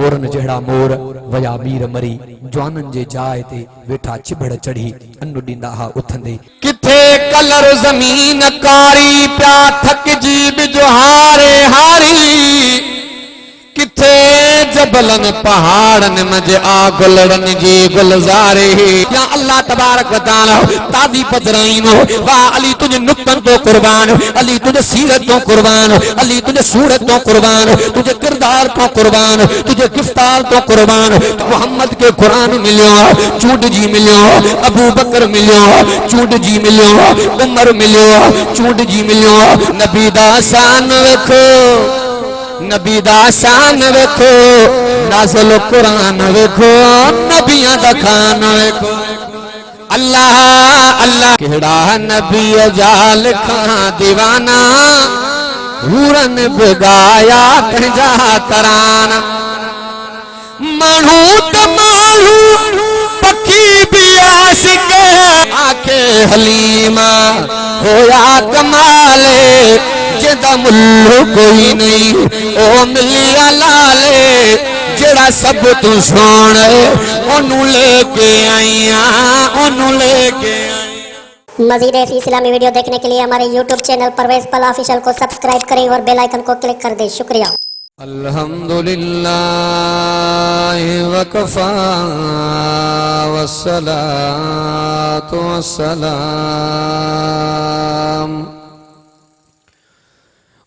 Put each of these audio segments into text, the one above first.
मोरन जहिड़ा मोर वया मीर मरी जवानन जे जाए ते वेठा चिबड़ चढ़ी अनु ॾींदा हा उथंदे किथे कलर ज़मीन कारी प्या थक जी बिजो हारे हारी किथे जबलन पहाड़न मजे आगुलड़न जी गुलजारे या अल्लाह तबारक व तआला तादी पजराइन वाह अली तुझे नुक्तन तो कुर्बान अली तुझे सीरत तो कुर्बान अली तुझे सूरत तो कुर्बान तुझे किरदार तो कुर्बान तुझे गिफ्तार तो कुर्बान मोहम्मद के कुरान मिलियो चूड जी मिलियो अबू बकर मिलियो चूड जी मिलियो उमर मिलियो चूड जी मिलियो नबी दा शान वेखो नबी दा शान वेखो नाज़िल कुरान वेखो नबियां दा खान वेखो अल्लाह अल्लाह केड़ा नबी जाल खां दीवाना हूरन बिगाया पंहिंजा तराना माण्हू त माण्हू पखी भी आशिक आखे हलीमा होया कमाले जेदा मुल्लू कोई नहीं ओ मिलिया लाले जेड़ा सब तू सोण ओनू लेके आईया ओनू लेके आई। मज़ीद ऐसी इस्लामी वीडियो देखने के लिए हमारे YouTube चैनल परवेज़ पल ऑफिशियल को सब्सक्राइब करें और बेल आइकन को क्लिक कर दें। शुक्रिया। अल्हम्दुलिल्लाह वकफा वस्सलातु वस्सलाम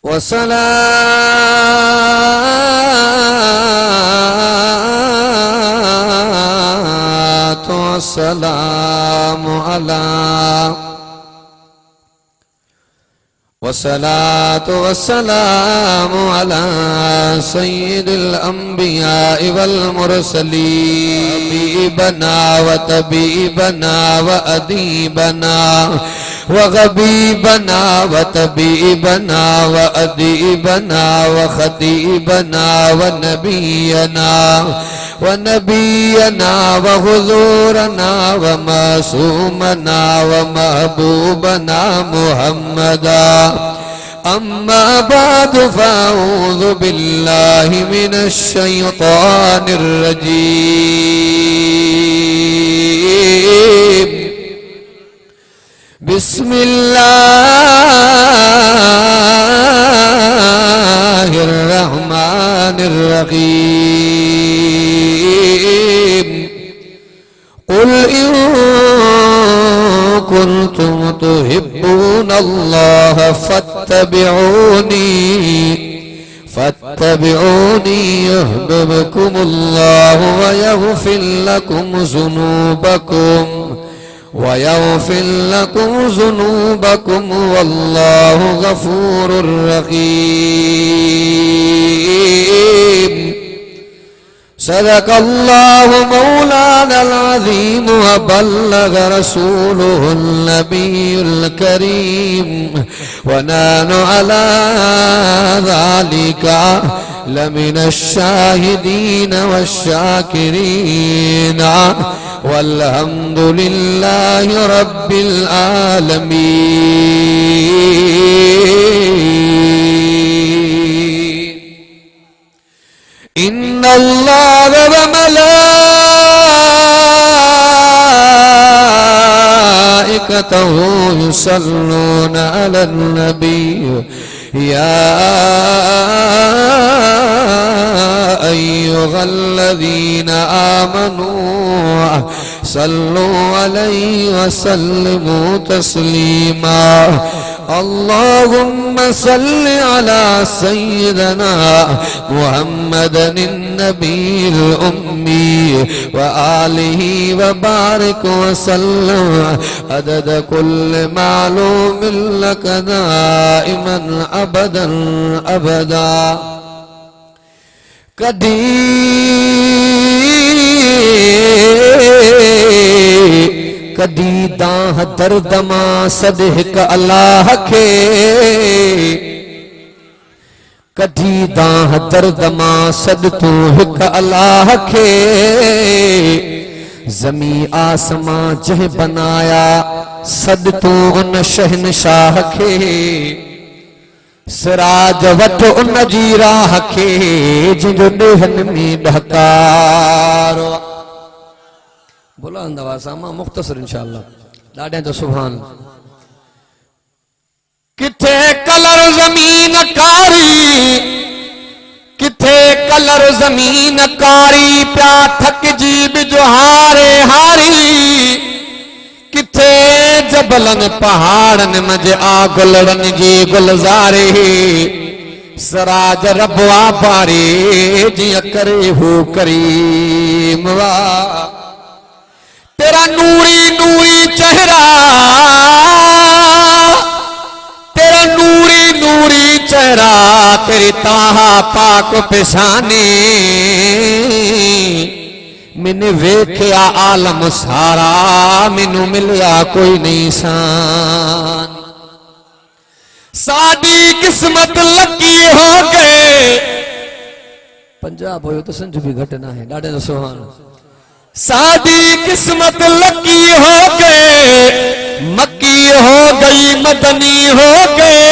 वस्सलातु वस्सलामु अला वस्सलातु वस्सलामु अला सय्यिदिल अंबिया वल मुरसलीन बना व तबीबना व अदीबना व गबीबना व तबीबना व अदीबना व खतीबना व नबीना व हुजूरना व मासूमना व महबूबना मुहम्मदा अम्मा बाद फ़अऊज़ु बिल्लाहि मिनश शैतानिर रजीम बिस्मिल्लाहिर रहमानिर रहीम कुल इन कुन्तुम तुहिब्बूनल्लाह फत्तबिऊनी युहब्बिबकुमुल्लाह व यग़फिर लकुम ज़ुनूबकुम वल्लाहु गफूरुर रहीम। सदक़ल्लाहु मौलानल अज़ीम व बल्लग रसूलुहुन नबियुल करीम व नहनु अला ज़ालिका लमिनश शाहिदीन वश्शाकिरीन वल्हम्दुलिल्लाहि रब्बिल आलमीन। इन्नल्लाह व मलाइकतहु युसल्लूना अलन नबी या अय्युहल्लज़ीना आमनू सल्लु अलैहि व सल्लिमू तस्लीमा। अल्लाहुम्मा सल्लि अला सय्यिदना मुहम्मदिन नबील उम्मी व आलिहि व बारिक व सल्लम अदद कुल्ल मालूमिन लक दाइमन अबदन अबदा। कदी कदी दाह दर्द मां सद हिक अल्लाह खे कदी दाह दर्द मां सद तू हिक अल्लाह खे ज़मी आसमां जह बनाया सद तू उन शहनशाह खे सिराज वठ उन जी राह खे जिंदो ॾेहन में ढकारो। बुलंद आवाज़ सां मुख्तसर इंशाअल्लाह ॾाढे तो सुभान। किथे कलर ज़मीन कारी, किथे कलर ज़मीन कारी प्या थकजी बिजो हारे हारी। किथे जबलन पहाड़न मजे आगुलड़न जी गुलजारे। सराज रबवा बारे जिया करे हो करीम वा। तेरा नूरी नूरी चेहरा, तेरा नूरी नूरी चेहरा, तेरी ताहा पाक पेशानी। मैंने वेख्या आलम सारा, मैनू मिलया कोई नहीं सान। साडी किस्मत लकी हो गए। पंजाब हो तो संज भी घट ना है ॾाढे तो सुभान। साडी किस्मत लकी हो गए, मक्की हो गई मदनी हो गए।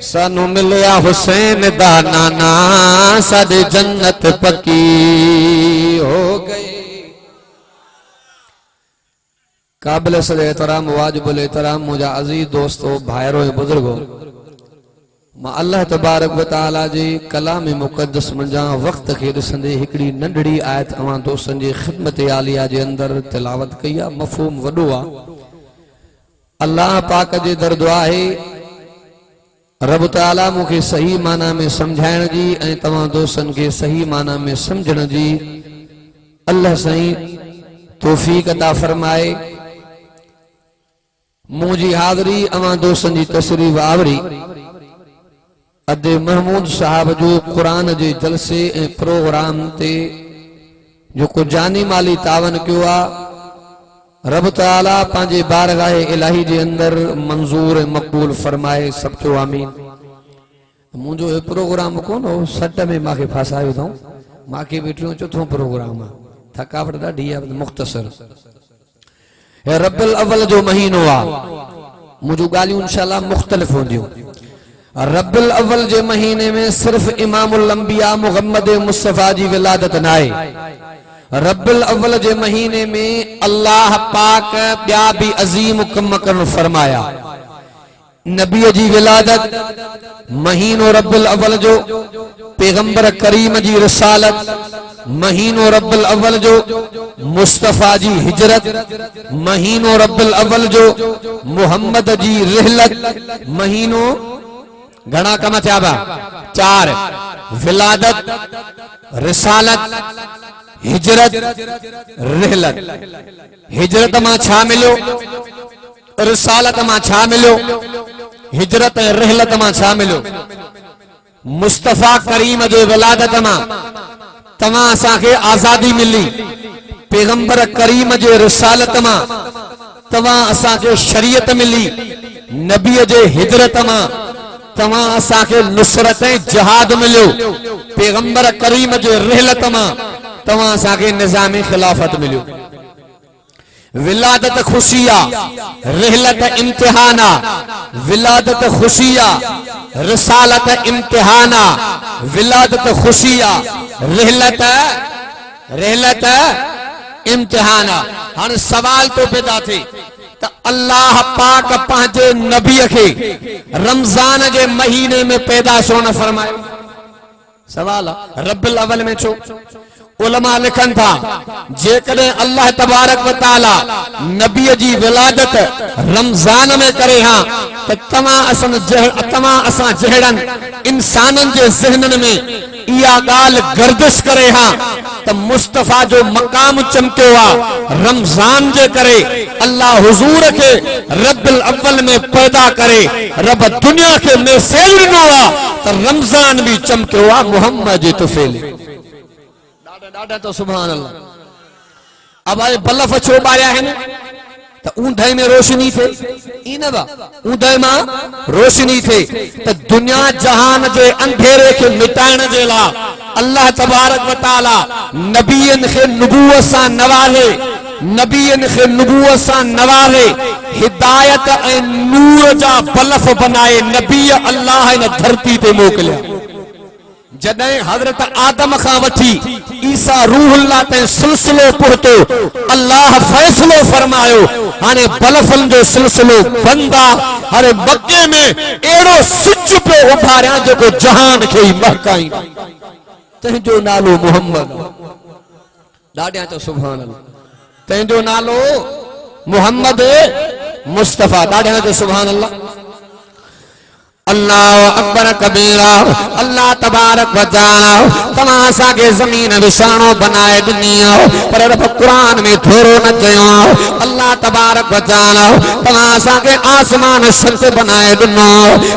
सानू मिलया हुसैन दा नाना, साडे जन्नत पक्की हो गई। काबिल सदे एहतराम वाजिबुल एहतराम मुझा अजीज दोस्तों भाइरों बुजुर्गों, मां अल्लाह तबारक व तआला जी कलाम मुक़द्दस मंजा वक्त के ॾिसंदे हिकड़ी नंढड़ी आयत अवां दोस्तन जी खिदमत आलिया जे अंदर तिलावत कई आहे। मफ़हूम वॾो आहे। अल्लाह पाक जे दर दुआ आहे रब तआला मुखे सही माना में समझाइण जी ऐं तवां दोस्तन के सही माना में समझण जी अल्लाह साईं तौफीक अता फरमाए। मुझी हाज़री अवां दोस्तन जी तशरीफ आवरी अदे महमूद साहब जो कुरान जे जलसे ए प्रोग्राम ते जो को जानी माली तावन कियो आ, रब तआला पांजे बारगाह इलाही जे अंदर मंजूर मकबूल फरमाए। सब चो आमीन। मुझो ए प्रोग्राम कोन हो सट में माके फसायो थो, माके भी चौथो प्रोग्राम आ। थकावट ॾाढी आहे। मुख्तसर हे रब्बुल अव्वल जो महीनो आ। मुझो गालियूं इंशाअल्लाह मुख्तलिफ होंदियूं। रब्बुल अव्वल जे महीने में सिर्फ इमामुल अंबिया मुहम्मद मुस्तफा जी विलादत नाए। रब्बुल अव्वल जे महीने में अल्लाह पाक ॿिया भी अजीम कम करण फरमाया। नबी जी विलादत, महीनो रब्बुल अव्वल जो, पैगंबर करीम जी रिसालत, महीनो रब्बुल अव्वल जो, मुस्तफा जी हिजरत, महीनो रब्बुल अव्वल जो, मुहम्मद जी रिहलत। महीनो घना कम थिया बा? 4। विलादत, रिसालत, हिजरत, रिहलत। हिजरत मां छा मिलियो? रिसालत मां छा मिलियो? हिजरत ऐं रिहलत मां छा मिलियो? मुस्तफा करीम जे विलादत मां तव्हां असांखे आज़ादी मिली। पैगंबर करीम जे रिसालत मां तव्हां असांखे शरीयत मिली। नबी जे हिजरत मां तव्हां असांखे नुसरत ऐं जिहाद मिलियो। पैगंबर करीम जे रिहलत मां तव्हां असांखे निज़ाम खिलाफत मिलियो। विलादत खुशिया, रिहलत इम्तिहाना। विलादत खुशिया, रिसालत इम्तिहाना। विलादत खुशिया, रिहलत इम्तिहाना। हाणे सवाल तो पैदा थे त अल्लाह पाक पंहिंजे नबी खे रमजान जे महीने में पैदा छो न फरमायो? सवाल आहे। रब्बुल अव्वल में छो? उलमा लिखन था जेकॾहिं अल्लाह तबारक व तआला नबी जी विलादत रमजान में करे हां त तव्हां असां जहिड़नि इंसाननि जे ज़हननि में इहा ॻाल्हि गर्दिश करे हां त मुस्तफा जो मकाम चमकियो आहे। रमजान जे करे अल्लाह हुजूर खे रब्बुल अव्वल में पैदा करे रब दुनिया खे मैसेज ॾिनो आहे त रमजान भी चमकियो आहे मुहम्मद जे तुफ़ैल। ॾाढा तो सुभान अल्लाह। अब आए बल्लफ छो ॿारिया आहिनि त ऊंधे में रोशनी थे। इन बा ऊंधे मां रोशनी थे त दुनिया जहान जे अंधेरे खे मिटाइण जे लाइ अल्लाह तबारक व तआला नबियन खे नबूवत सां नवाज़े। नबियन खे नबूवत सां नवाज़े हिदायत ऐं नूर जा बलफ बनाए नबी अल्लाह इन धरती ते मोकिलिया। जॾहिं हज़रत आदम खां वठी ईसा रूहुल्लाह ताईं सिलसिलो पहुतो, अल्लाह फ़ैसिलो फरमायो हाणे बलफन जो सिलसिलो बंद आहे। हाणे मके में अहिड़ो सिज पियो उभारियां जेको जहान खे ई महकाई। तंहिंजो नालो मोहम्मद। ॾाढियां चओ सुभान अल्लाह। तंहिंजो नालो मोहम्मद मुस्तफ़ा। ॾाढियां चओ सुभान अल्लाह। अल्लाह अकबर कबीरा। अल्लाह तबारक व तआला तव्हां असांखे ज़मीन विछाणो बनाए ॾिनी आहे, पर रब क़ुरान में थोरो न चयो आहे। अल्लाह तबारक व तआला तव्हां असांखे आसमान सत बनाए ॾिनो,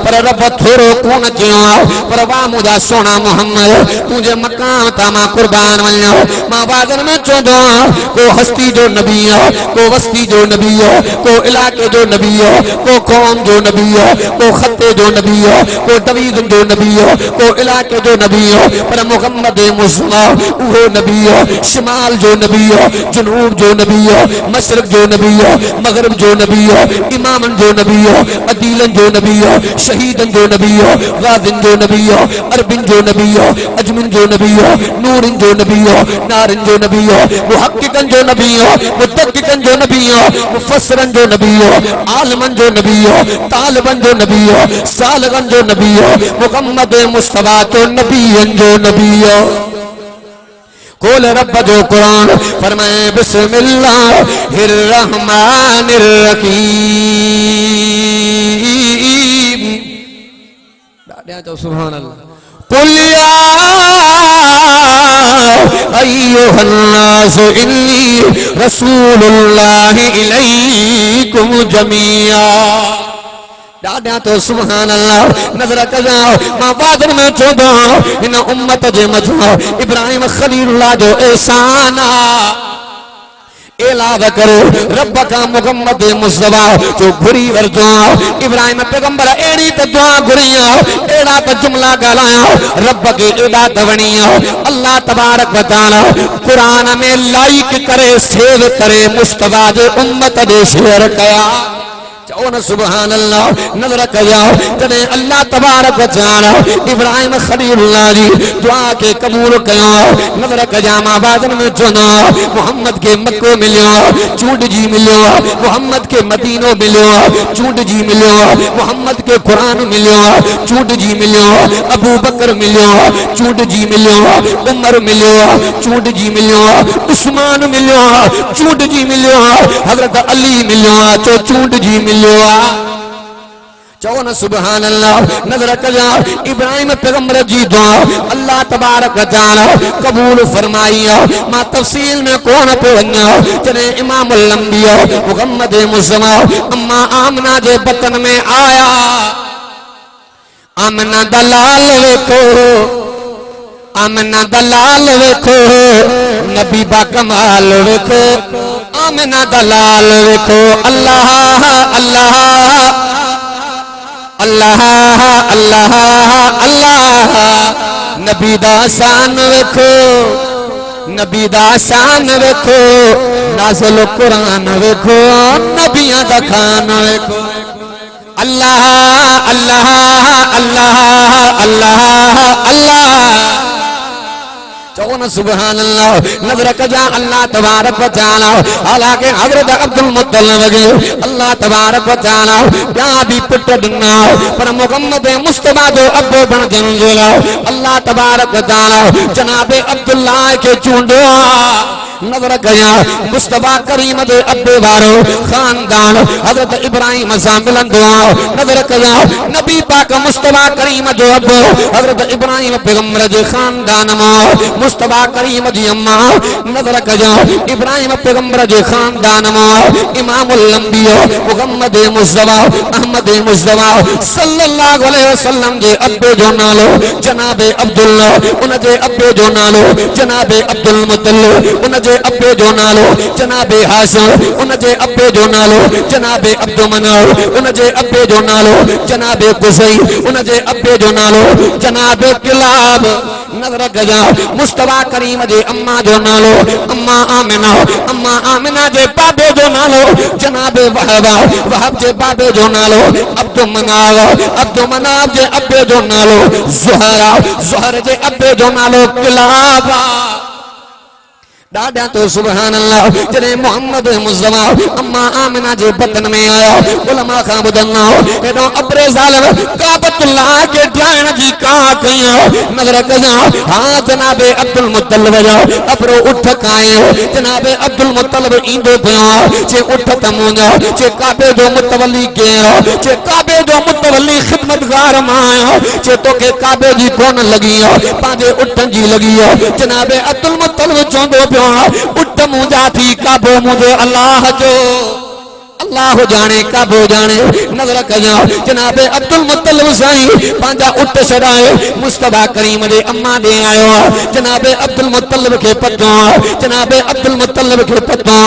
पर रब थोरो कोन चयो आहे। पर वाह मुंहिंजा सोना मोहम्मद, तुंहिंजे मकाम तां मां कुर्बान वञो। मां वादन में चवंदो आहियां, को हस्ती जो नबी आहे, को वस्ती जो नबी आहे, को इलाइक़े जो नबी आहे, को क़ौम जो नबी आहे, को ख़त्ते जो नबी हो, को तवीज़ जो नबी हो, को इलाके जो नबी हो, पर मोहम्मद मुस्तफा वो नबी हो। शिमाल जो नबी हो, जनूब जो नबी हो, मशरिक जो नबी हो, मगरिब जो नबी हो, इमामन जो नबी हो, अदीलन जो नबी हो, शहीदन जो नबी हो, गाज़िन जो नबी हो, अरबिन जो नबी हो, अजमिन जो नबी हो, नूरिन जो नबी हो, नारिन जो नबी हो, मुहक्किकन जो नबी हो, मुतक्किकन जो नबी हो, मुफस्सिरन जो नबी हो, आलिमन जो नबी हो, तालिबन जो नबी हो, सालगन जो नबी हो, मुहम्मद मुस्तफा तो नबीयन जो नबी हो। कोल रब जो कुरान फरमाए बिस्मिल्लाहिर रहमानिर रहीम। ॾाढियां चओ सुभान अल्लाह। कुल या अय्युहन नास इन्नी रसूलुल्लाहि इलैकुम जमीआ। ॾाढा तो सुभान अल्लाह। नज़र कजाओ मां वादन में चवंदो हिन उम्मत जे मथां इब्राहिम खलीलुल्लाह जो एहसान आहे। एलाद करो रब का मुहम्मद मुस्तफा जो घुरी वरतो। इब्राहिम पैगंबर एड़ी त दुआ घुरी एड़ा त जुमला गालाया रब के एड़ा दवणी। अल्लाह तबारक व तआला कुरान में लाइक करे सेव करे मुस्तफा जे उम्मत दे शेयर कया। चौन सुभान अल्लाह। नजर कया तने अल्लाह तबारक व तआला इब्राहिम खलीलुल्लाह जी दुआ के कबूल कया। नजर कया मां बादन में चुना मोहम्मद के मक्को मिलियो, चूंड जी मिलियो, मोहम्मद के मदीनो मिलियो, चूंड जी मिलियो, मोहम्मद के कुरान मिलियो, चूंड जी मिलियो, अबू बकर मिलियो, चूंड जी मिलियो, उमर मिलियो, चूंड जी मिलियो, उस्मान मिलियो, चूंड जी मिलियो, हजरत अली मिलियो, चो चूंड जी मिलियो। चौन सुभान अल्लाह। नजर कया इब्राहिम पैगंबर जी दुआ अल्लाह तबारक व तआला कबूल फरमाई। मां तफसील में कौन पे वञा जने इमामुल अंबिया मुहम्मद मुस्तफा अम्मा आमना जे बतन में आया। आमना दलाल वेखो, आमना दलाल वेखो, नबी बा कमाल वेखो। आमना दलाल वेखो, अल्लाह अल्लाह अल्लाह अल्लाह अल्लाह। नबी दा शान वेखो, नबी दा शान वेखो, नाज़िल कुरान वेखो, नबियां दा खान वेखो। अल्लाह अल्लाह अल्लाह अल्लाह अल्लाह। चौन सुभान अल्लाह। नजर कजा अल्लाह तबारक व तआला हालांकि हजरत अब्दुल मुत्तलिब के अल्लाह तबारक व तआला या भी पुट दिना, पर मुहम्मद मुस्तफा जो अब्बो बन जंजला अल्लाह तबारक व तआला जनाबे अब्दुल्लाह के चूंडो। नजर कया मुस्तफा करीम दे अब्बे वारो खानदान हजरत इब्राहिम सा मिलंदो। नजर कया नबी पाक मुस्तफा करीम जो अब्बो हजरत इब्राहिम पैगंबर जे खानदान मां मुस्तफा करीम जी अम्मा। नजर कया इब्राहिम पैगंबर जे खानदान मां इमामुल अंबिया मुहम्मद मुस्तफा अहमद मुस्तफा सल्लल्लाहु अलैहि वसल्लम जे अब्बे जो नालो जनाबे अब्दुल्ला, उन जे अब्बे जो नालो जनाबे अब्दुल मुत्तलिब, उन जे अब्बे जो नालो जनाबे हाशिम, उन जे अब्बे जो नालो जनाबे अब्दु मनाफ, उन जे अब्बे जो नालो जनाबे कुसै, उन जे अब्बे जो नालो जनाबे किलाब। नजर गजा मुस्तफा करीम जे अम्मा जो नालो अम्मा आमिना जे बाबे जो नालो जनाबे वहब जे बाबे जो नालो अब्दुल मनाफ जे अब्बे जो नालो ज़ुहर जे अब्बे जो नालो किलाबा दादा तो सुभान अल्लाह जने मोहम्मद मुस्तफा अम्मा आमिना जे बतन में आया उलमा का बुदन्ना एडो अब्रे जालिम काबतुल्लाह के ध्यान जी का कया नजर कया हां जनाबे अब्दुल मुत्तलिब जा अब्रो उठ काए जनाबे अब्दुल मुत्तलिब इंदो पिया जे उठ तमुजा जे काबे जो मुतवल्ली के जे काबे जो मुतवल्ली खिदमतगार माया जे तो के काबे जी कोन लगी पाजे उठन जी लगी जनाबे अब्दुल मुत्तलिब चोंदो उठ मुझा थी काबो मुझे अल्लाह जो अल्लाह जाने काबो जाने नजर कया जनाबे अब्दुल मुत्तलिब साईं पांजा उठ छड़ाए मुस्तफा करीम दे अम्मा दे आयो जनाबे अब्दुल मुत्तलिब के पतो जनाबे अब्दुल मुत्तलिब के पतो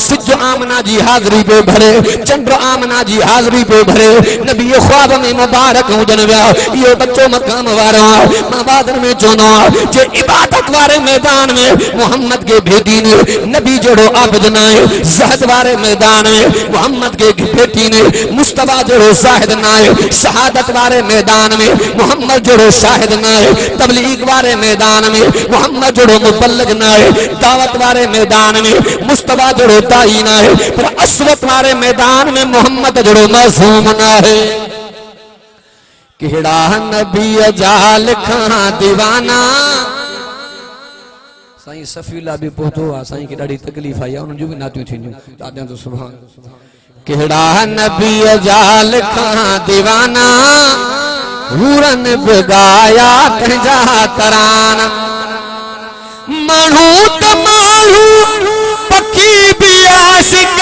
सिज आमना जी हाजिरी पे भरे चंद्र आमना जी हाजिरी पे भरे नबी ख्वाब में मुबारक हुजन व्या यो बच्चो मकाम वारो मां बादर में चोनो जे इबादत वाले मैदान में मोहम्मद के भेदी ने नबी जड़ो आबद नाए जहद वाले मैदान में मोहम्मद के बेटी ने मुस्तफा जड़ो शाहिद नाए शहादत वाले मैदान में मोहम्मद जड़ो शाहिद नाए तबलीग वाले मैदान में मोहम्मद जड़ो मुबल्लिग नाए दावत वाले मैदान में मुस्तफा जड़ो दाई नाए पर अस्वत वाले मैदान में मोहम्मद जड़ो मासूम नाए केड़ा नबी जाल खां दीवाना साईं सफीला भी पहुंचो आ साईं की ॾाढी तकलीफ़ आई उन जो भी नातियूं थींदियूं दादा तो सुभान केड़ा नबी जाल खां दीवाना हूरन बिगाया कंजा तराना मानू तमालू पखी भी आशिक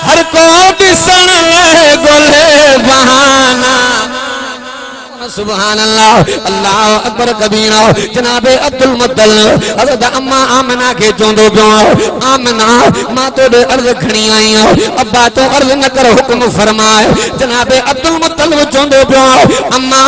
हर को दिसण गोले बहाना सुभान अल्लाह अल्लाह अकबर कबीरा जनाबे अब्दुल मुत्तलिब हज़रत अम्मा आमिना के चोंदो पियो आमिना मां तोड़े अर्ज खणी आई अब्बा तो अर्ज न कर हुक्म फरमाए जनाबे अब्दुल मुत्तलिब चोंदो पियो अम्मा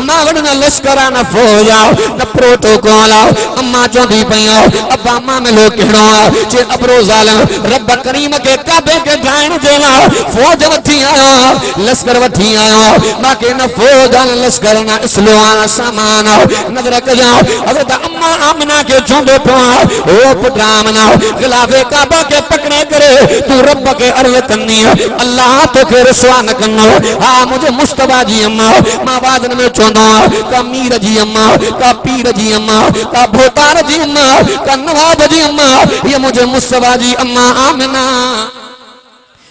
मां वडना लश्करा न फौजा न प्रोटोकॉल अम्मा चोंदी पयो अब्बा मां मिलो केड़ो जे अब्रो जालिम रब करीम के काबे के ठाइण देला फौज वठी आयो लश्कर वठी आयो मां के न फौज न लश्कर करना इसलिए सामान नजर कया हज़रत अम्मा आमिना के चोंदो पियो ओ पुत्रामना गिलाफे काबा के पकड़े करे तू रब के अर्ज करनी अल्लाह तो के रसवा न करनो हां मुझे मुस्तफा जी अम्मा मां वादन में चोंदो का मीर जी अम्मा का पीर जी अम्मा का भोतार जी अम्मा का नवाब जी अम्मा ये मुझे मुस्तफा जी अम्मा आमिना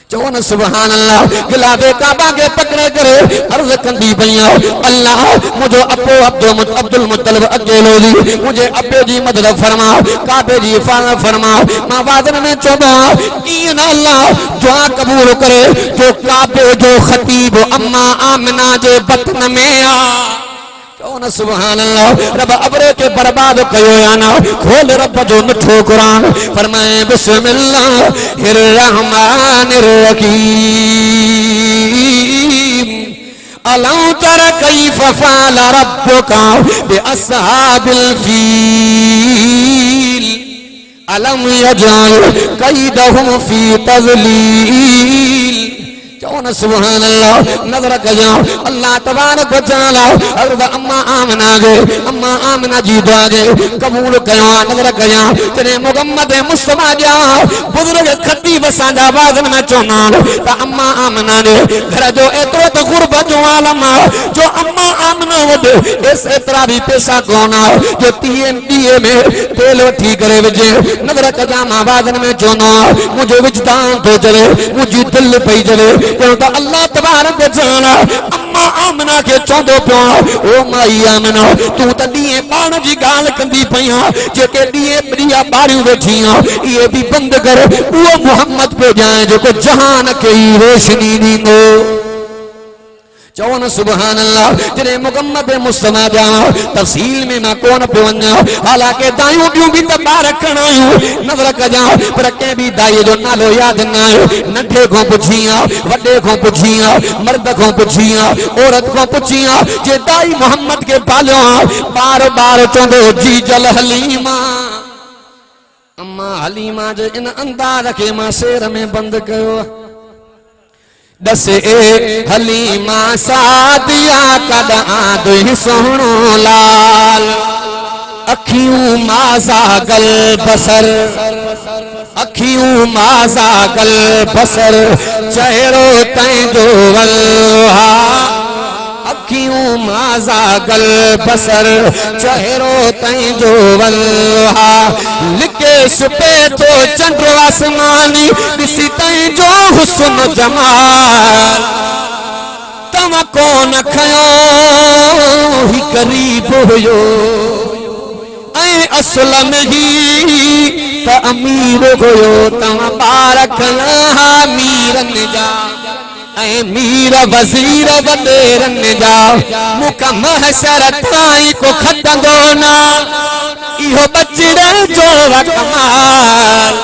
चौन सुभान अल्लाह गिलाफे काबा के पकड़े करे अर्ज कंदी पईया अल्लाह मुझो अपो अब्दुल मुत्तलिब अकेलो जी मुझे अब्बे जी मदद फरमा काबे जी फरमा मां वादन में चोबा इन अल्लाह दुआ कबूल करे जो काबे जो खतीब अम्मा आमिना जे बतन में आ कौन सुभान अल्लाह रब अबरे के बर्बाद कयो या ना खोल रब जो मिठो कुरान फरमाए बिस्मिल्लाहिर रहमानिर रहीम अलम तर कैफ फ़अल रब्बुका बि अस्हाबिल फील अलम यजअल कैदहुम फी तज़लील कौन सुभान अल्लाह नजर कया अल्लाह तबारक व तआला हज़रत अम्मा आमिना जी दुआ गे कबूल कया नजर कया तने मोहम्मद मुस्तफा जा बुजुर्ग खतीब साजा वाज़न में चोना त अम्मा आमिना ने घर जो एतरो तो गुरबत जो आलम जो अम्मा आमिना वड इस एतरा भी पैसा कोना जो दिए में तेल वठी करे वजे नजर कया मां वाज़न में चोना मुझे विजदान तो चले मुझी दिल पई चले तो अल्लाह तबारक व तआला अम्मा आमिना के चोंदो पियो ओ माई आमिना तू त दिए बाण जी गाल कंदी पईया जेके दिए प्रिया बारियूं वेठिया ये भी बंद कर वो मोहम्मद पे जाए जो को जहान के रोशनी दींदो चौन सुबहान अल्लाह जने मुहम्मद मुस्तफा जा तफसील में ना कौन पे वञा हालांकि दायूं ॿियूं भी त ॿार रखण आयूं नज़र कजा पर कंहिं भी दाई जो नालो याद न आयो नंढे को पुछिया वॾे को पुछिया मर्द को पुछिया औरत को पुछिया जे दाई मोहम्मद के पालियो बार बार चोंदो जी जल हलीमा अम्मा हलीमा जे इन अंदाज के मां शेर में बंद कयो दसे हलीमा सादिया कद आदि सोहणो लाल अखियूं माज़ा गल बसर अखियूं माज़ा गल बसर चेहरो तैंजो वल्हा अखियूं माज़ा गल बसर चेहरो तैंजो वल्हा लिके सुपे तो चंद्र आसमानी दिसी तैंजो हुस्न जमाल तव्हां कोन खयो ही करीब हुयो ऐं असल में ही त अमीर हुयो तव्हां ॿार खया मीरनि जा ऐं मीर वज़ीर वॾेरन जा मुका महशर ताईं को खटंदो न इहो बचड़े जो कमाल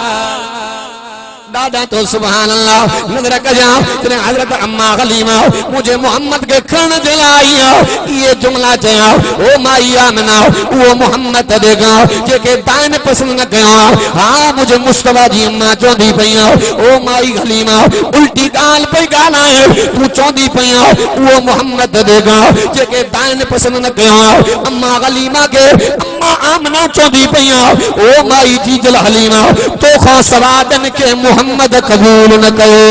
दादा तो सुभान अल्लाह नजर कजा तेरे हजरत अम्मा हलीमा मुझे मोहम्मद के खण जलाइयो ये जुमला चया ओ माई आमना वो मोहम्मद देगा जेके दान पसंद न कयो हां मुझे मुस्तफा जी अम्मा चोंदी पईयो ओ माई हलीमा उल्टी गाल पे गालाए तू चोंदी पईयो वो मोहम्मद देगा जेके दान पसंद न कयो अम्मा हलीमा के अम्मा आमना चोंदी पईयो ओ माई जी जल हलीमा तो खो सवादन के मोहम्मद कबूल न कयो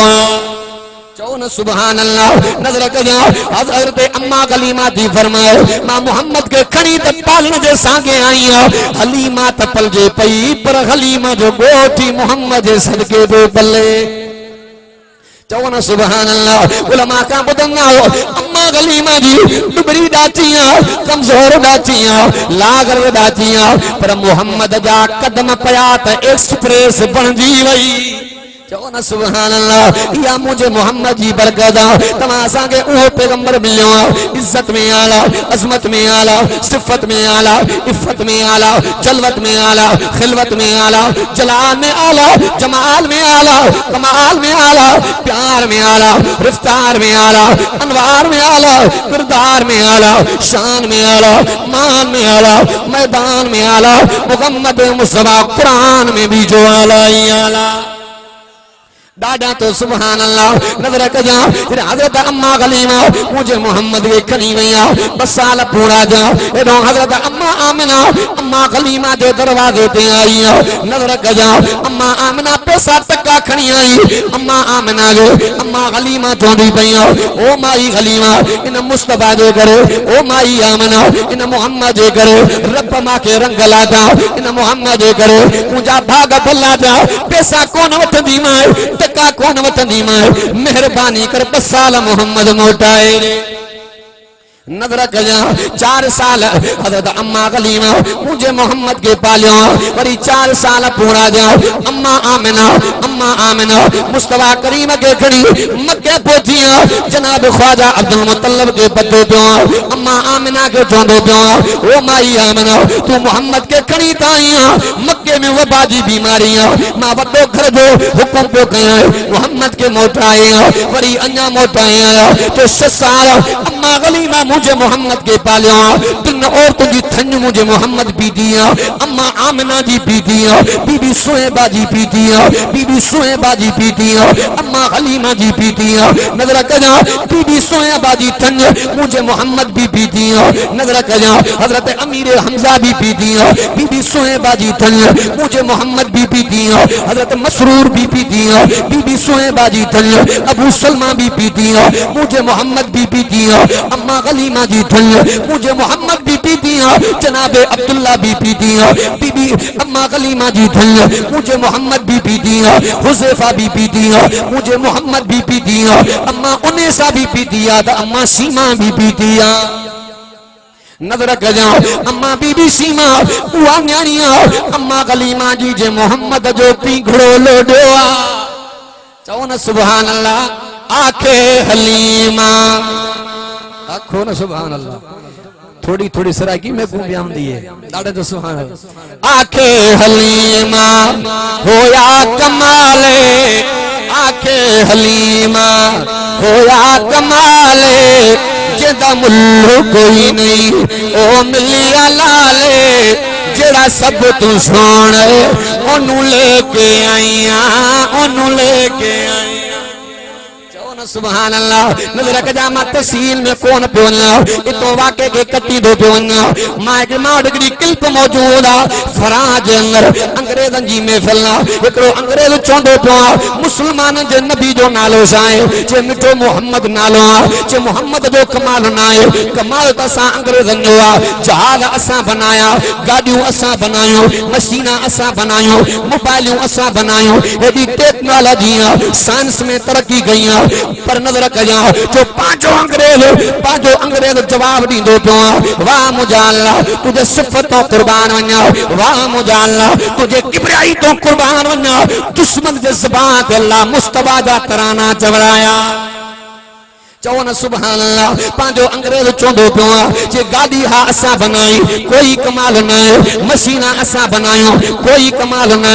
चौन सुभान अल्लाह नजर कजा हजरत अम्मा हलीमा थी फरमाए मां मोहम्मद के खणी त पालन जे सांगे आई हलीमा त पलजे पई पर हलीमा जो गोठी मोहम्मद जे सदके पे पले चौन सुभान अल्लाह उलमा का बुदंगा हो अम्मा हलीमा जी दुबरी दाचिया कमजोर दाचिया लागर दाचिया पर मोहम्मद जा कदम पया त एक्सप्रेस बनजी वई चौन सुभान अल्लाह या मुझे मोहम्मद जी बरकत तमा असांखे उहो पैगंबर मिलियो इज्जत में आला अजमत में आला सिफत में आला इफ़त में आला जलवत में आला खिलवत में आला जलाल में आला जमाल में आला कमाल में आला प्यार में आला रफ्तार में आला अनवार में आला किरदार में आला शान में आला मान में आला मैदान में आला मुहम्मद मुस्तफा कुरान में भी जो आला ही आला दादा तो सुभान अल्लाह नजर कजा फिर हजरत अम्मा हलीमा मुझे मोहम्मद के खणी वया बस साल पूरा जा एडो हजरत अम्मा आमिना अम्मा हलीमा जे दरवाजे ते आई नजर कजा अम्मा आमिना पैसा टका खणी आई अम्मा आमिना जो अम्मा हलीमा चोंदी पई ओ माई हलीमा इन मुस्तफा जे करे ओ माई आमिना इन मोहम्मद जे करे रब मा के रंग लादा इन मोहम्मद जे करे मुजा भाग भला जा पैसा कोन वठंदी मां का कौन वतनी में मेहरबानी कर 10 साल मोहम्मद मोटाए नजर कजा 4 साल हजरत अम्मा हलीमा मुझे मोहम्मद के पालियो वरी 4 साल पूरा जा अम्मा आमिना मुस्तफा करीम के खड़ी मक्के पहुंचिया जनाब ख्वाजा अब्दुल मुत्तलिब के पते पे अम्मा आमिना के चोंदो पे ओ माई आमिना तू मोहम्मद के खड़ी ताई मक्के में वबा जी बीमारियां मां वडो घर जो हुक्म पे कया मोहम्मद के मोटाए वरी अन्या मोटाए तो 6 साल अम्मा हलीमा मुझे मोहम्मद के पालियो तुन औरतों की थन मुझे मोहम्मद पी दिया अम्मा आमिना जी पी दिया बीबी सुहेबा जी पी दिया बीबी सुहेबा जी पी दिया अम्मा हलीमा जी पी दिया नजर कजा बीबी सुहेबा जी थन मुझे मोहम्मद भी पी दिया नजर कजा हजरत अमीर हमजा भी पी दिया बीबी सुहेबा जी थन मुझे मोहम्मद भी पी दिया हजरत मसरूर भी पी दिया बीबी सुहेबा जी थन अबू सलमा भी पी दिया मुझे मोहम्मद भी पी दिया अम्मा हलीमा जी थन मुझे मोहम्मद भी पी दिया जनाबे अब्दुल्ला भी पी दिया बीबी अम्मा हलीमा जी थन मुझे मोहम्मद भी पी दिया हुज़ैफा भी पी दिया मुझे मोहम्मद भी पी दिया अम्मा उनेसा भी पी दिया अम्मा सीमा भी पी दिया नजर कजा अम्मा बीबी सीमा उहा न्याणिया अम्मा हलीमा जी जे मोहम्मद जो पी घड़ो लोडो चवण सुभान अल्लाह आखे हलीमा आखो ना सुभान अल्लाह। थोड़ी थोड़ी सराकी में घूम आंदी है दाड़े तो सुभान अल्लाह। आखे हलीमा होया कमाले, आखे हलीमा होया कमाले, जेदा मुल्लू कोई नहीं ओ मिलिया लाले, जेड़ा सब तू सोने ओनू लेके आईया, ओनू लेके आईया। सुभान अल्लाह। नजर कजामा तहसील में कौन पियोना इतो वाके के कट्टी दो पियोना मां के मां डिग्री किल्प मौजूद आ फराज अंदर अंग्रेजन जी में फैलना एकरो अंग्रेज चोंदो पियो मुसलमान जे नबी जो नालो साए जे मिठो मोहम्मद नालो आ जे मोहम्मद जो कमाल नाए कमाल त असा अंग्रेजन जो आ जहाज असा बनाया गाड़ियों असा बनायो मशीना असा बनायो मोबाइलियों असा बनायो एडी टेक्नोलॉजी साइंस में तरक्की गई पर नजर कया जो पांचों अंग्रेज जवाब दींदो पियो वाह मुझा अल्लाह तुझे सिफतों कुर्बान वञा वाह मुझा अल्लाह तुझे किबरियाई तो कुर्बान वञा दुश्मन जे ज़बान ते अल्लाह मुस्तफा जा तराना चवराया चवो न सुभान अल्लाह पांचो अंग्रेज चोंदो पियो जे गाड़ी हा असा बनाई कोई कमाल न मशीना असा बनायो कोई कमाल न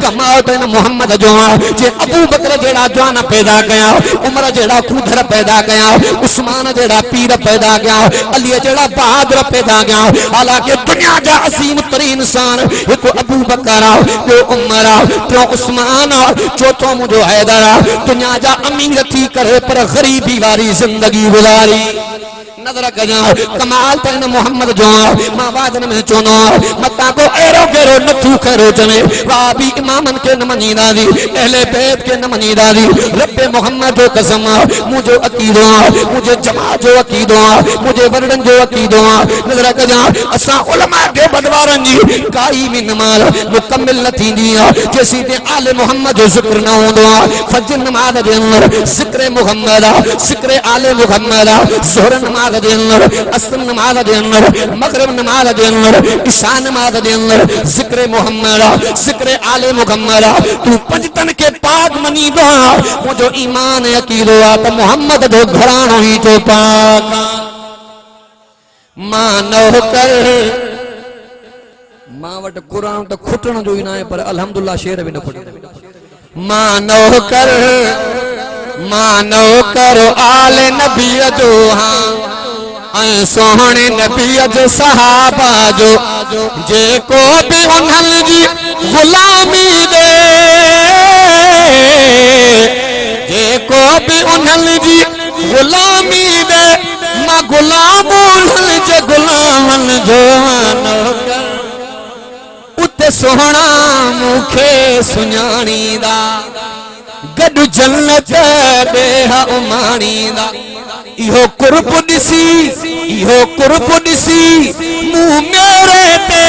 कमाल तो इन मोहम्मद जो जे अबू बकर जेड़ा जवान पैदा कया उमर जेड़ा खूदर पैदा कया उस्मान जेड़ा पीर पैदा कया अली जेड़ा बहादुर पैदा कया हालांकि दुनिया जा असीम तरीन इंसान एक अबू बकर को उमर तो उस्मान चौथो मुझो हैदर दुनिया जा अमीर थी करे पर गरीबी वाली जिंदगी गुजारी नजर कया कमाल तन मोहम्मद जो मां वादन में चोनो मता को एरो केरो नथू करो जने वाबी इमामन के न मनीदा दी अहले बैत के न मनीदा दी रब्बे मोहम्मद जो कसम मुझे अकीदो मुझे जमात जो अकीदो मुझे वर्णन जो अकीदो नजर कया असा उलमा के बदवारन जी काई भी नमाज मुकम्मल न थींदी जैसी ते आले मोहम्मद जो जिक्र न होंदो फजर नमाज दे अंदर जिक्र मोहम्मद जिक्र आले मोहम्मद जोहर नमाज दे अंदर असर नमाज दे अंदर मगरिब नमाज दे अंदर इशा नमाज दे अंदर जिक्र मोहम्मद जिक्र आले मोहम्मद तू पंजतन के पाक मनी दो मुझो ईमान अकीदो त मोहम्मद दो घरानो ही तो पाक मानो कर मां वट कुरान तो खुटण जो ही ना है पर अल्हम्दुलिल्लाह शेर भी न पढ़े मानो करो आले नबी जो हाँ सोहने नबी जो सहाबा जो जे को भी उन्हन जी गुलामी दे जे को भी उन्हन जी गुलामी दे मां गुलाम उन्हन जे गुलामन जो नौकर उते सोहना मुखे सुञाणी दा गडु जन्नत बेहा उमाणीदा इहो कुर्ब दिसी मुंह मेरे ते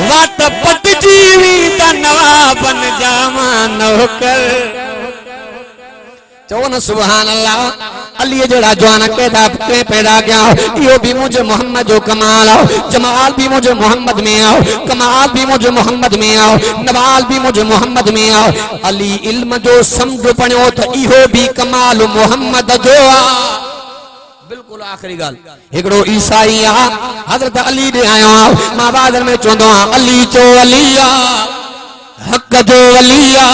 वाट पट जीवी ता नवाब बन जावा नौकर चवो न सुभान अल्लाह अली जड़ा जवान कैदा के पैदा गया यो भी मुझे मोहम्मद जो कमाल जमाल भी मुझे मोहम्मद में आओ कमाल भी मुझे मोहम्मद में आओ नवाल भी मुझे मोहम्मद में आओ अली इल्म जो समझ पणो तो इहो भी कमाल मोहम्मद जो बिल्कुल आखिरी गाल एकड़ो ईसाई हजरत अली दे आयो मां बादर में चोंदो अली चो अलिया हक जो अलिया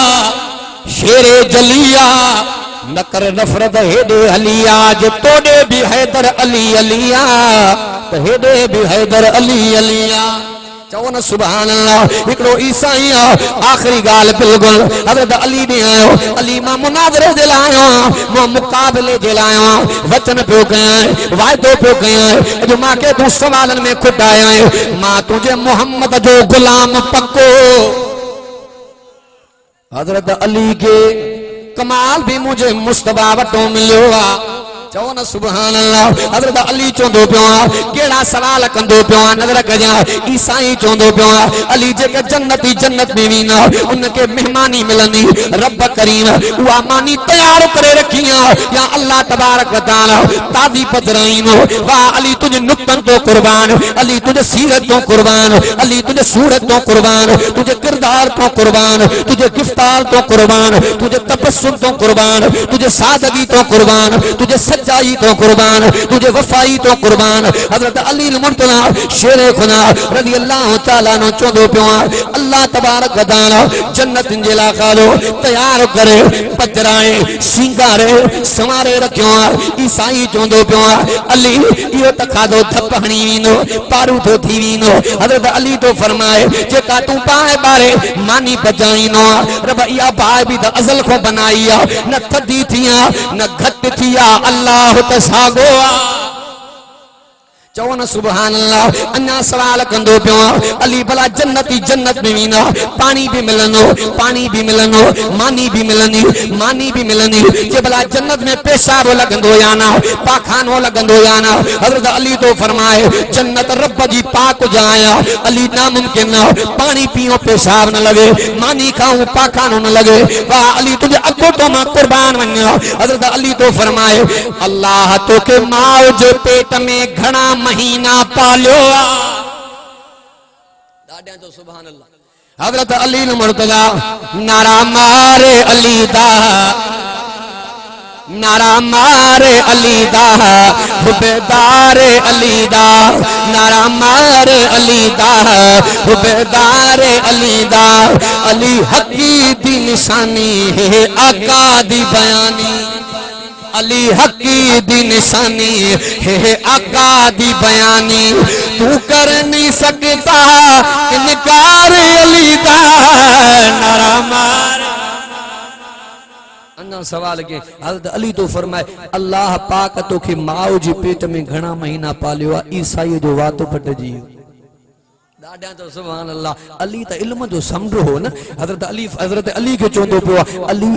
शेरे जलिया नकर नफरत हेडे अलिया जो तोड़े भी हैदर अली अलिया तो हेडे भी हैदर अली अलिया चवो न सुभान अल्लाह एकड़ो ईसाई आखिरी गाल बिल्कुल हजरत अली ने आयो अली मां मुनाजरे दे लायो मां मुकाबले दे लायो वचन पियो कया वायदो पियो कया जो मां के तू सवालन में खुटाया मां तुझे मोहम्मद जो गुलाम पक्को हजरत अली के कमाल भी मुझे मुस्तफा वटो मिलो चवो न सुभान अल्लाह हजरत अली चोंदो पियो केड़ा सवाल कंदो पियो नजर कया ईसाई चोंदो पियो अली जेके जन्नती जन्नत में वीना उनके मेहमानी मिलनी रब करीम वा मानी तैयार करे रखिया या अल्लाह तबारक व तआला तादी पजराइन वाह अली तुझे नुक्तन तो कुर्बान अली तुझे सीरत तो कुर्बान अली तुझे सूरत तो कुर्बान तुझे किरदार तो कुर्बान तुझे गिफ्तार तो कुर्बान तुझे तबस्सुम तो कुर्बान तुझे सादगी तो कुर्बान तुझे सच्चाई तो कुर्बान, तुझे वफाई तो कुर्बान। हजरत अली मुर्तजा शेरे खुदा रज़ी अल्लाह तआला नो चोंदो पियो अल्लाह तबारक व तआला जन्नत जे ला खाधो तैयार करे पचराए सिंगारे संवारे रखियो। ईसाई चोंदो पियो अली इहो त खाधो थप हणी वेंदो पारू थो थी वेंदो। हजरत अली तो फरमाए जेका तू पाए बारे मानी बजाईनो रब इहा बाहि बि त अज़ल खो बनाई आ, न थधी थी आ न घटि थी आ, अल्लाह त साॻो आ। चवो न सुभान अल्लाह। अन्ना सवाल कंदो पियो अली भला जन्नती जन्नत में वेंदा पानी भी मिलंदो, पानी भी मिलंदो, मानी भी मिलंदी, मानी भी मिलंदी। जे भला जन्नत में पेशाब लगंदो या ना, पाखानो लगंदो या ना। हजरत अली तो फरमाए जन्नत रब जी पाक जाया अली नामुमकिन न पानी पियो पेशाब न लगे, मानी खाऊं पाखानो न लगे। वाह अली तुझे अगो तो मां कुर्बान वन्यो। हजरत अली तो फरमाए अल्लाह तो के माओ जे पेट में घना महीना पालियो। तो सुभान अल्लाह। हजरत अली मुर्तजा नारा मारे अली दा, नारा मारे अली दा, हुबेदारे अली दा, नारा मारे अली दा, हुबेदारे अली दा। अली हकी दी निशानी है आका दी बयानी, अली हकी दी निशानी है आका दी बयानी। तू कर नहीं सकता इनकार अली दा, नारा मार। अन्ना सवाल के हज़रत अली तो फरमाए अल्लाह पाक तो के माओ जी पेट में घना महीना पालियो ईसाई जो वातो फटजी। तो सुभान अल्लाह। अली त इल्म जो समुंड हो न। हजरत अली के चोंदो पियो अली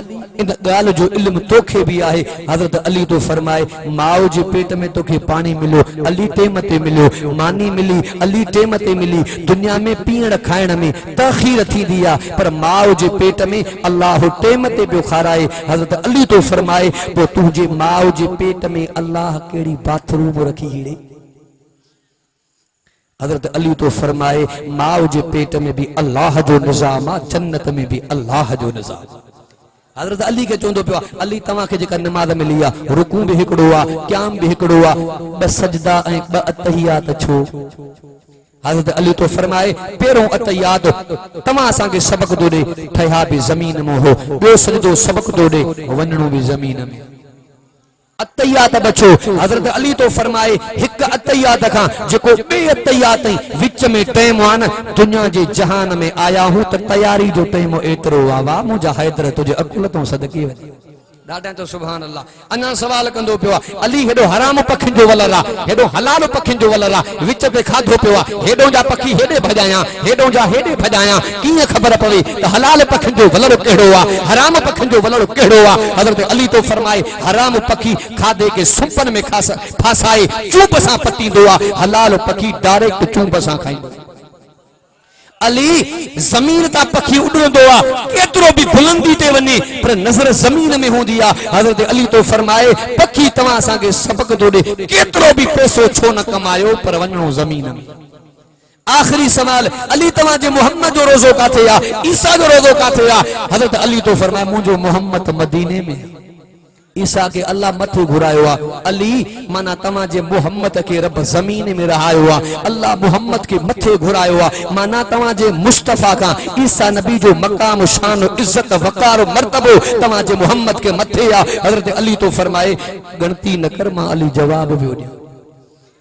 इन गाल जो इल्म तोखे भी आहे। हजरत अली तो फरमाए माओ जे पेट में तोखे पानी मिलो अली टेम ते मिलो, मानी मिली अली टेम ते मिली। दुनिया में पीण खाइण में तखीर थींदी आ पर माओ जे पेट में अल्लाह टेम ते पियो खाराए। हजरत अली तो फरमाए पो तुझे माओ जे पेट में अल्लाह केड़ी बाथरूम रखी हिड़े। हजरत अली तो फरमाए माओ जे पेट में भी अल्लाह जो निजाम आ, जन्नत में भी अल्लाह जो निजाम। हजरत अली के चोंदो पियो अली तवा के जेका नमाज मिली आ रुकू भी हिकड़ो आ, क़याम भी हिकड़ो आ, ब सजदा ऐं ब अतहियात छो। हजरत अली तो फरमाए पेरों अतहियात तवा असा के सबक दो दे ठया भी जमीन में हो, बो सजदो सबक दो दे वनणो भी जमीन में। अतहियात बचो। हजरत अली तो फरमाए हिक अतहियात खां जेको बे अतहियात विच में टाइम आ न दुनिया जे जहान में आया हूं त तैयारी जो टाइम एतरो आ। वाह मुंहिंजा हैदर तुझे अकुल तो सदके वञे। ॾाढा तो सुभान अल्लाह। अञा सवाल कंदो पियो अली हेॾो हराम पखियुनि जो वलर आ, हेॾो हलाल पखियुनि जो वलर आ, विच ते खाधो पियो आ। हेॾो जा पखी हेॾे भॼाया, हेॾो जा हेॾे भॼाया, कीअं ख़बर पवे त हलाल पखियुनि जो वलर कहिड़ो आ, हराम पखियुनि जो वलर कहिड़ो आ। हज़रत अली तो फरमाए हराम पखी खाधे के सुपन में फासाए चूप सां पटींदो आ, हलाल पखी डायरेक्ट चूप सां खाईंदो। अली जमीन ता पखी उड़ंदो आ, केतरो भी बुलंदी ते वने पर नजर जमीन में होंदी आ। हजरत अली तो फरमाए पखी तवा असा के सबक दो दे केतरो भी पैसो छो न कमायो पर वनो जमीन में। आखिरी सवाल अली तवा जे मोहम्मद जो रोजो काथे आ, ईसा जो रोजो काथे आ। हजरत अली तो फरमाए मुझो मोहम्मद मदीने में, ईसा के अल्लाह मथे घुरायो आ। अली माना तवा जे मोहम्मद के रब जमीन में रहायो आ, अल्लाह मोहम्मद के मथे घुरायो आ। माना तवा जे मुस्तफा का ईसा नबी जो मकाम शान इज्जत वकार मर्तबो तवा जे मोहम्मद के मथे आ। हजरत अली तो फरमाए गणती न कर मां अली जवाब भी दियो।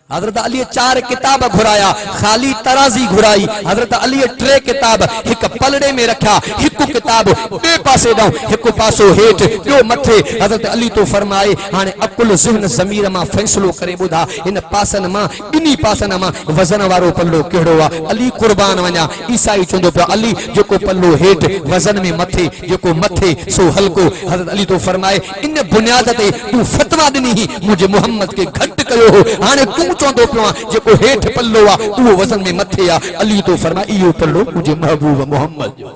हजरत अली 4 किताब घुराया, खाली तराजी घुराई। हजरत अली 3 किताब एक पलड़े में रखा, एक किताब बे पासे ॾांहुं, एक पासो हेठ ॿियो मथे। हजरत अली तो फरमाए हाणे अकुल ज़हन ज़मीर मां फैसलो करे ॿुधा इन पासन मां इन्ही पासन मां वज़न वारो पल्लो कहिड़ो आहे। अली कुर्बान वञा। ईसाई चवंदो पियो अली जेको पल्लो हेठ वज़न में मथे जेको मथे सो हल्को। हजरत अली तो फरमाए इन बुनियाद ते तूं फतवा ॾिनी ही मुंहिंजे मोहम्मद के घटि कयो हो, हाणे तूं चवंदो पियो जेको हेठ पल्लो आ उहो वज़न में मथे आ। अली तो फरमाए इहो पल्लो मुंहिंजे महबूब मोहम्मद जो।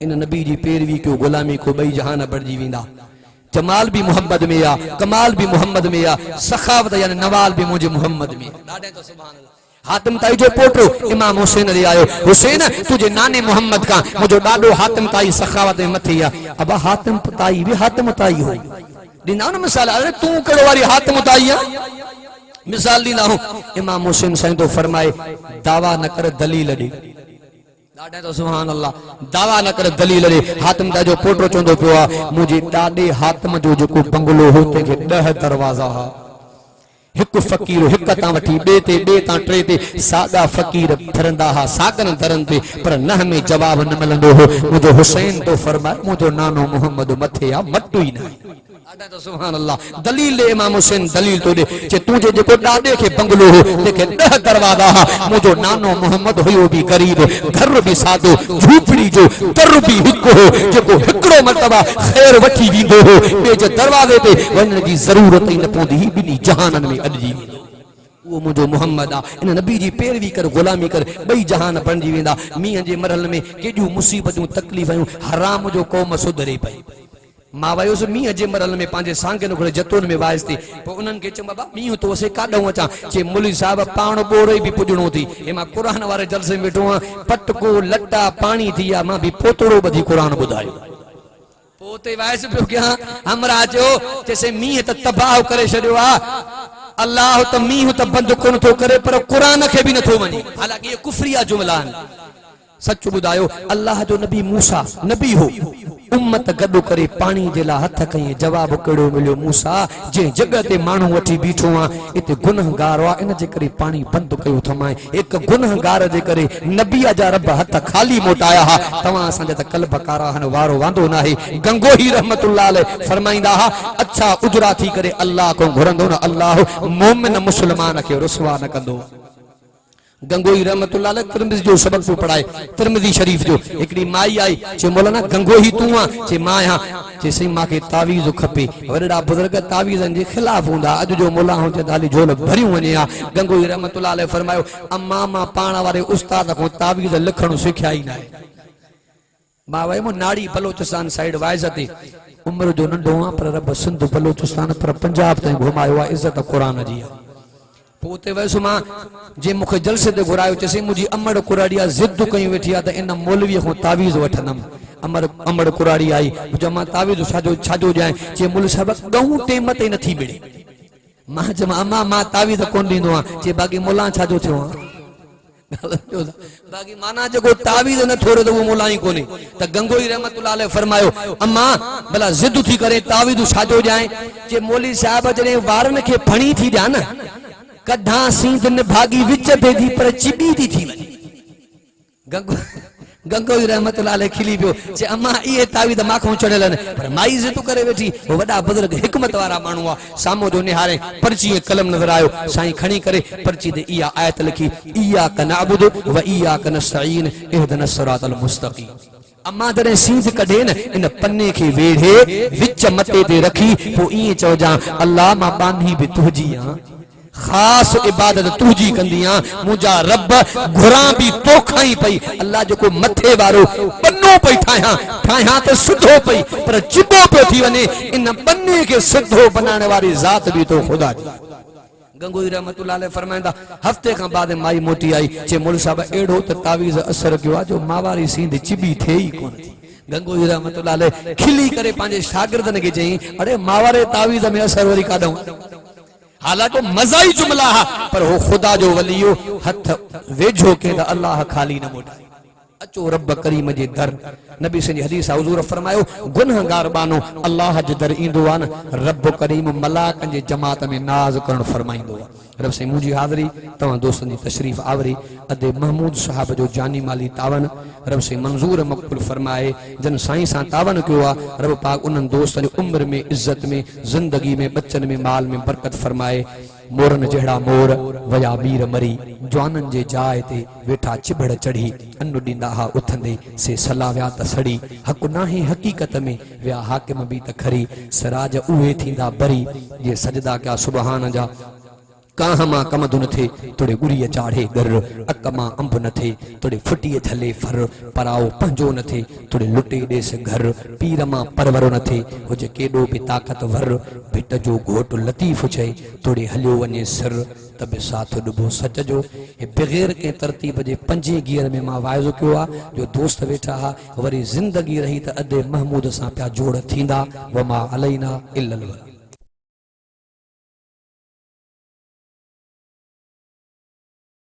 इन नबी जी पैरवी को गुलामी को बई जहान बढ़जी वेंदा। जमाल भी मोहम्मद में आ, कमाल भी मोहम्मद में आ, सखावत यानी नवाल भी मुझे मोहम्मद में। तो सुभान अल्लाह। हातिम ताई जो पोटो इमाम हुसैन ले आयो, हुसैन तुझे नाने मोहम्मद का मुझो डाडो हातिम ताई सखावत में मथे आ। अब हातिम ताई भी हातिम ताई हो, ॾींदा न मिसाल अरे तूं कहिड़ो वारी हाथ मुताई मिसाल ॾींदा हूं इमाम हुसैन साईं तो फरमाए दावा न कर दलील ॾे ॾाढा तो सुभान अल्लाह दावा न कर दलील ॾे हातिम जो पोटो चवंदो पियो आहे मुंहिंजे ॾाॾे हातिम जो जेको बंगलो हो तंहिंखे 10 दरवाज़ा हुआ एक फकीर एक तां वठी बे तां टे ते सादा फकीर फिरंदा हा सागन दरन ते पर नह में जवाब न मिलंदो हो मुझो हुसैन तो फरमाए मुझो नानो मोहम्मद मथे आ मट्टू ही ना आडा तो सुभान अल्लाह दलील इमाम हुसैन दलील तो दे जे तुझे जेको ॾाॾे खे बंगलो हो तेखे 10 दरवाजा हा मुझो नानो मोहम्मद हुयो भी गरीब घर भी सादो झूपड़ी जो दर भी हिकु हो जेको हिकड़ो मर्तबा खैर वठी वींदो हो ॿिए जे दरवाजे ते वञण जी ज़रूरत ई न पवंदी ॿिनी जहाननि में अॾिजी वेंदो वो मुझो मोहम्मद आ इन नबी जी पैरवी कर गुलामी कर बई जहान बणजी वेंदा मींहं जे मरहल में केॾियूं मुसीबतूं तकलीफ़ूं हराम जो क़ौम सुधरे पई मां वयुसि मींहं जे मरहल में पंहिंजे सांगन घुरे जतून में वायसि थी पोइ उन्हनि खे चयो बाबा मींहं तो असे काॾूं अचां चे मुली साहिब पाण ॿोड़ो ई बि पुॼणो थी हे मां क़ुर वारे जलसे में वेठो आहियां पटको लटा पाणी थी विया मां बि पोतड़ो ॿधी क़ुर ॿुधायो पोइ उते वायसि पियो कयां हमरा चयो चइसे मींहं त तबाह करे छॾियो आहे अल्लाह त मींहं त बंदि कोन थो करे पर क़ुर खे बि नथो वञे हालांकि इहे कुफरिया जुमला आहिनि सच ॿुधायो अल्लाह जो नबी मूसा नबी हो उम्मत गॾु करे पाणी जे लाइ हथ कई जवाब कहिड़ो मिलियो मूसा जंहिं जॻह ते माण्हू वठी बीठो आहे हिते गुनहगार आहे इन जे करे पाणी बंदि कयो थमाए हिकु गुनहगार जे करे नबीअ जा रब हथ खाली मोटाया हा तव्हां असांजा त कल्ब कारा आहिनि वारो वांदो न आहे गंगोही रहमतुल्लाह अलैह फरमाईंदा हा अच्छा उजरा थी करे अल्लाह को घुरंदो न अल्लाह मोमिन मुस्लमान खे रुसवा न कंदो गंगोही रहमतुल्लाह अलैह तिरमिज़ी जो सबक पियो पढ़ाए तिरमिज़ी शरीफ जो हिकड़ी माई आई चे मौलाना गंगोही तूं आ चे मां आहियां चे सही मांखे तावीज़ खपे वॾा बुज़ुर्ग तावीज़नि जे खिलाफ़ हूंदा अॼु जो मौला हो चे दाली झोल भरियूं वञे आ गंगोही रहमतुल्लाह अलैह फरमायो अम्मा मां पाण वारे उस्ताद खां तावीज़ लिखणु सिखिया ई न आहे मां वयमि नाड़ी बलोचिस्तान साइड वाइज़ ते उम्र जो नंढो आहे पर रब सिंध बलोचिस्तान पर पंजाब ताईं घुमायो आहे इज़त क़ुरान जी आहे पोते वैसु मां जे मुखे जलसे ते घुरायो चसी मुजी अमड़ कुराड़िया जिद कई वेठी आ त इन मौलवी को तावीज़ वठनम अमड़ कुराड़ी आई जमा तावीज़ छाजो जाए जे मुल सब गहू टेम ते नथी मिले मां जमा अम्मा मां तावीज़ कोन दींदो आ जे बाकी मोला छाजो थियो बाकी माना जो तावीज़ न थोड़ो तो वो मोला ही कोने त गंगोही रहमतुल्लाह अलैह फरमायो अम्मा भला जिद थी करे तावीज़ छाजो जाए जे मौली साहब जने वारन के फणी थी जा न कढा सींध न भागी विच पे थी पर चिबी थी वञे गंगोही रहमतुल्लाह अलैह खिली पियो जे अम्मा इहे तावीज़ माखो चढ़ियल न पर माई जिद करे वेठी वो वॾा बुज़ुर्ग हिकमत वारा माण्हू आ सामो जो निहारे पर्ची कलम नज़र आयो साईं खणी करे पर्ची ते इहा आयत लिखी इय्याक नअबुदु व इय्याक नस्तईन इहदिनस सिरातल मुस्तक़ीम अम्मा जॾहिं सींध कढे न इन पन्ने खे वेढ़े विच मथे ते रखी पोइ ईअं चइजां अल्लाह मां बांधी बि तुंहिंजी आहियां खास इबादत तुझी कंदियां मुझा रब घुरा भी तोखा ही पई अल्लाह जो को मथे वारो पन्नो पई ठाया तो सुधो पई पर चिबो पे थी वने इन पन्ने के सुधो बनाने वाली जात भी तो खुदा जी गंगोही रहमतुल्लाह अलैह फरमाइंदा हफ्ते का बाद माई मोटी आई चे मुल साहब एड़ो त तावीज़ असर कयो आ जो मावारी सींध चिबी थे ही कोन थी गंगोही रहमतुल्लाह अलैह खिली करे पांजे शागिर्दन के चई अरे मावारे तावीज़ में असर वरी काडो हालांकि मज़ाई जुमला हा पर हो खुदा जो वलियो हथ वेझो के द अल्लाह खाली न मोटाए अचो रब करीम जे दर नबी से हदीस हुजूर फरमायो गुनहगार बानो अल्लाह जे दर इंदो आ न रब करीम मलाकन जे जमात में नाज करण फरमाइंदो आ रब से मुजी हाज़री तवा दोस्तन जी तशरीफ आवरी अदे महमूद साहब जो जानी माली तावन रब से मंजूर मकबूल फरमाए जन साईं सा तावन कयो आ रब पाक उन दोस्तन जी उम्र में इज्जत में जिंदगी में बच्चन में माल में बरकत फरमाए मोरन जड़ा मोर वया वीर मरी जवानन जे जाए ते वेठा चिबड़ चढ़ी अन्न दींदा हा उथंदे से सला व्या त सड़ी हक नाहे हकीकत में व्या हाकिम भी त खरी सराज उहे थींदा बरी जे सजदा क्या सुबहान जा काह मां कमदु न थे तोड़े गुड़िया चाढ़े गर अक मां अंब न थे तोड़े फुटिए थले फर पराओ पंजो न थे तोड़े लुटे देस घर पीर मां परवरो न थे हुजे केडो भी ताकत वर भिट जो घोट लतीफ छे तोड़े हलियो वने सर तबे साथ डुबो सच जो ए बगैर के तरतीब जे पंजे गियर में मां वाइजो कयो आ जो दोस्त वेठा हा वरी जिंदगी रही त अदे महमूद सां पिया जोड़ थींदा वमा अलैना इल्लल